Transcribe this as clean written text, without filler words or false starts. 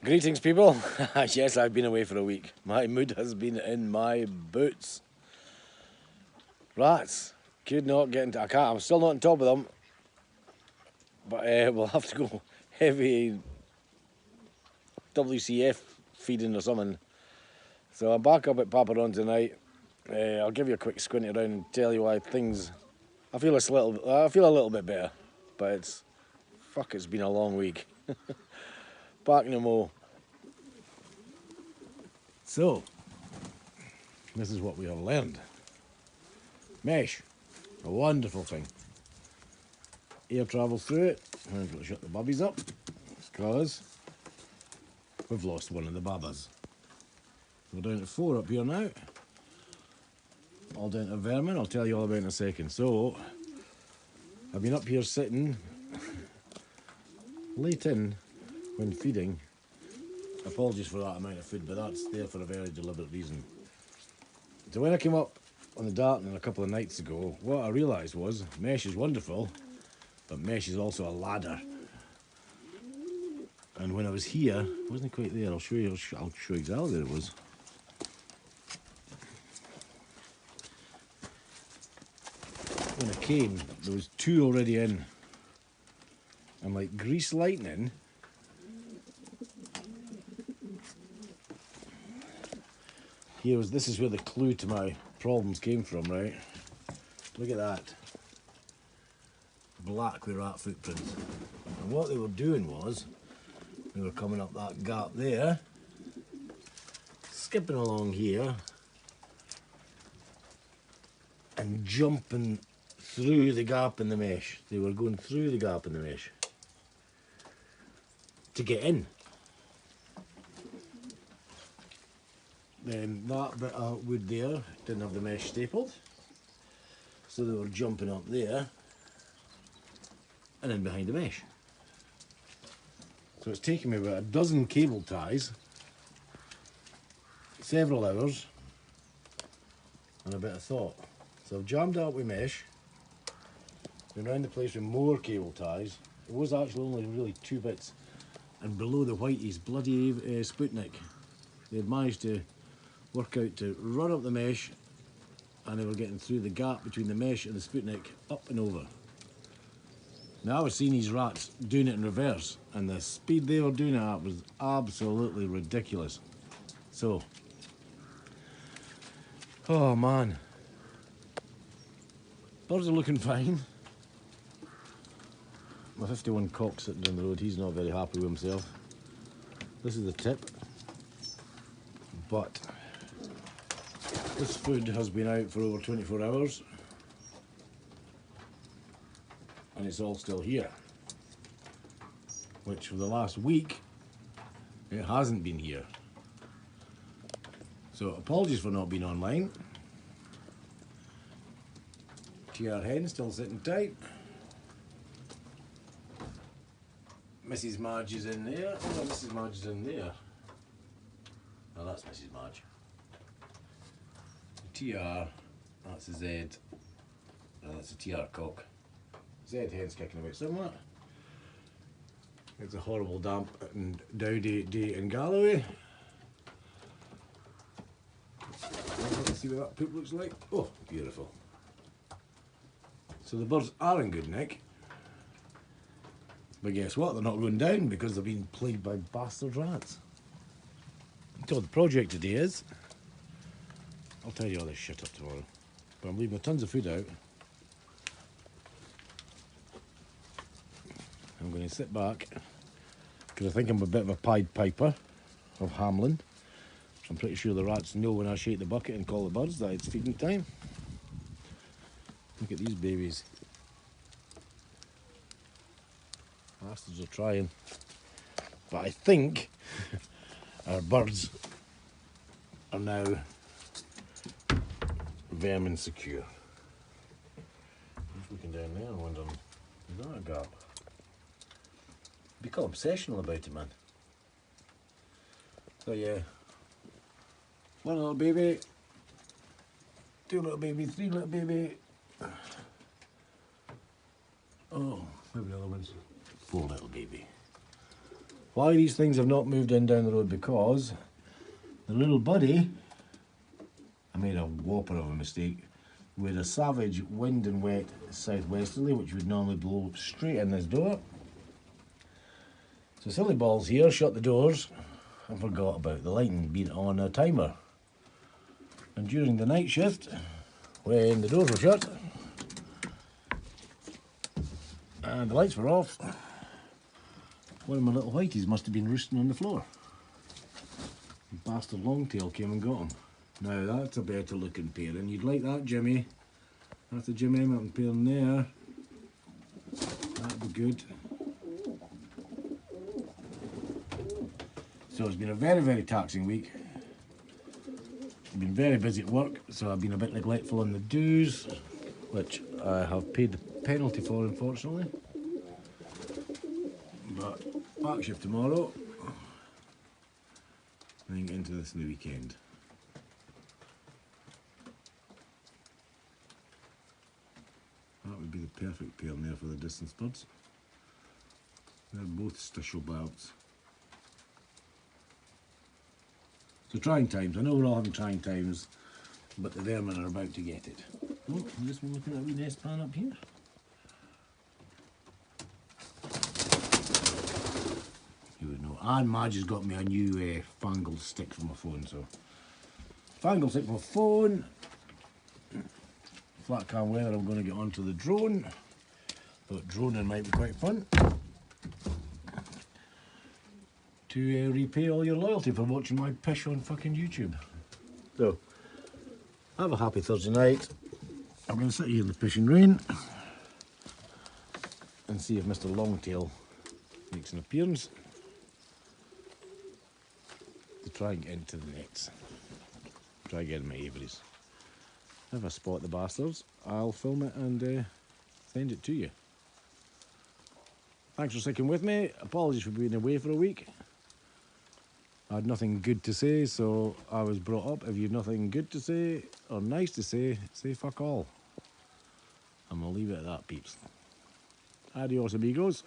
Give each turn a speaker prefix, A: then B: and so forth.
A: Greetings, people. Yes, I've been away for a week. My mood has been in my boots. Rats. Could not get into. I can't. I'm still not on top of them. But we'll have to go heavy WCF feeding or something. So I'm back up at Paparon tonight. I'll give you a quick squint around and tell you why things. I feel a little bit better, but it's been a long week. Back in the mo. So, this is what we have learned. Mesh, a wonderful thing. Air travels through it, and we'll shut the bubbies up, because we've lost one of the babas. We're down to 4 up here now. All down to vermin, I'll tell you all about in a second. So, I've been up here sitting late in when feeding. Apologies for that amount of food, but that's there for a very deliberate reason. So when I came up on the Dartning a couple of nights ago, what I realised was mesh is wonderful, but mesh is also a ladder. And when I was here, it wasn't quite there. I'll show you exactly where it was. When I came, there was 2 already in. And like grease lightning, this is where the clue to my problems came from, right? Look at that. Black with rat footprints. And what they were doing was, they were coming up that gap there, skipping along here, and jumping through the gap in the mesh. They were going through the gap in the mesh to get in. Then that bit of wood there didn't have the mesh stapled, so they were jumping up there and in behind the mesh. So it's taken me about a dozen cable ties, several hours, and a bit of thought. So I've jammed it up with mesh, been around the place with more cable ties. It was actually only really 2 bits, and below the whitey's bloody Sputnik. They had managed to work out to run up the mesh, and they were getting through the gap between the mesh and the Sputnik, up and over. Now I was seeing these rats doing it in reverse, and the speed they were doing it at was absolutely ridiculous. So, oh man, birds are looking fine. My 51 cock sitting down the road, he's not very happy with himself. This is the tip, but this food has been out for over 24 hours and it's all still here, which for the last week it hasn't been here. So apologies for not being online. TR hen still sitting tight. Mrs. Marge is in there. Oh, Mrs. Marge is in there. Oh, that's Mrs. Marge. TR, that's a Z. Oh, that's a TR cock. Z hen's kicking about somewhat. It's a horrible damp and dowdy day in Galloway. Let's see what that poop looks like. Oh, beautiful. So the birds are in good nick. But guess what? They're not going down because they're being plagued by bastard rats. So the project today is, I'll tell you all this shit up tomorrow, but I'm leaving tons of food out. I'm going to sit back, because I think I'm a bit of a Pied Piper of Hamelin. I'm pretty sure the rats know when I shake the bucket and call the birds that it's feeding time. Look at these babies. Bastards are trying. But I think our birds are now vermin secure. I'm just looking down there and wondering, is that a gap? Become obsessional about it, man. So yeah, 1 little baby, 2 little baby, 3 little baby. Oh, maybe the other ones. 4 little baby. Why these things have not moved in down the road? Because the little buddy, I made a whopper of a mistake. With a savage wind and wet southwesterly, which would normally blow straight in this door. So silly balls here, shut the doors and forgot about the lighting being on a timer. And during the night shift, when the doors were shut and the lights were off, one of my little whiteys must have been roosting on the floor. The bastard longtail came and got him. Now that's a better looking pairing. You'd like that, Jimmy. That's a Jim Emmerton pairing there. That'd be good. So it's been a very, very taxing week. I've been very busy at work, so I've been a bit neglectful on the dues, which I have paid the penalty for, unfortunately. But back shift tomorrow, and then get into this in the weekend. That would be the perfect pair in there for the distance birds. They're both Stischel Barts. So trying times, I know we're all having trying times, but the vermin are about to get it. Oh, I'm just looking at a wee nest pan up here. You would know. And Madge has got me a new fangled stick for my phone, so. Fangled stick for my phone. Flat cam weather, I'm going to get onto the drone. Thought droning might be quite fun. To repay all your loyalty for watching my pish on fucking YouTube. So, have a happy Thursday night. I'm going to sit here in the pissing rain and see if Mr. Longtail makes an appearance to try and get into the nets. Try and get in my aviaries. If I spot the bastards, I'll film it and send it to you. Thanks for sticking with me. Apologies for being away for a week. I had nothing good to say, so I was brought up. If you've nothing good to say or nice to say fuck all. And we'll leave it at that, peeps. Adios, amigos.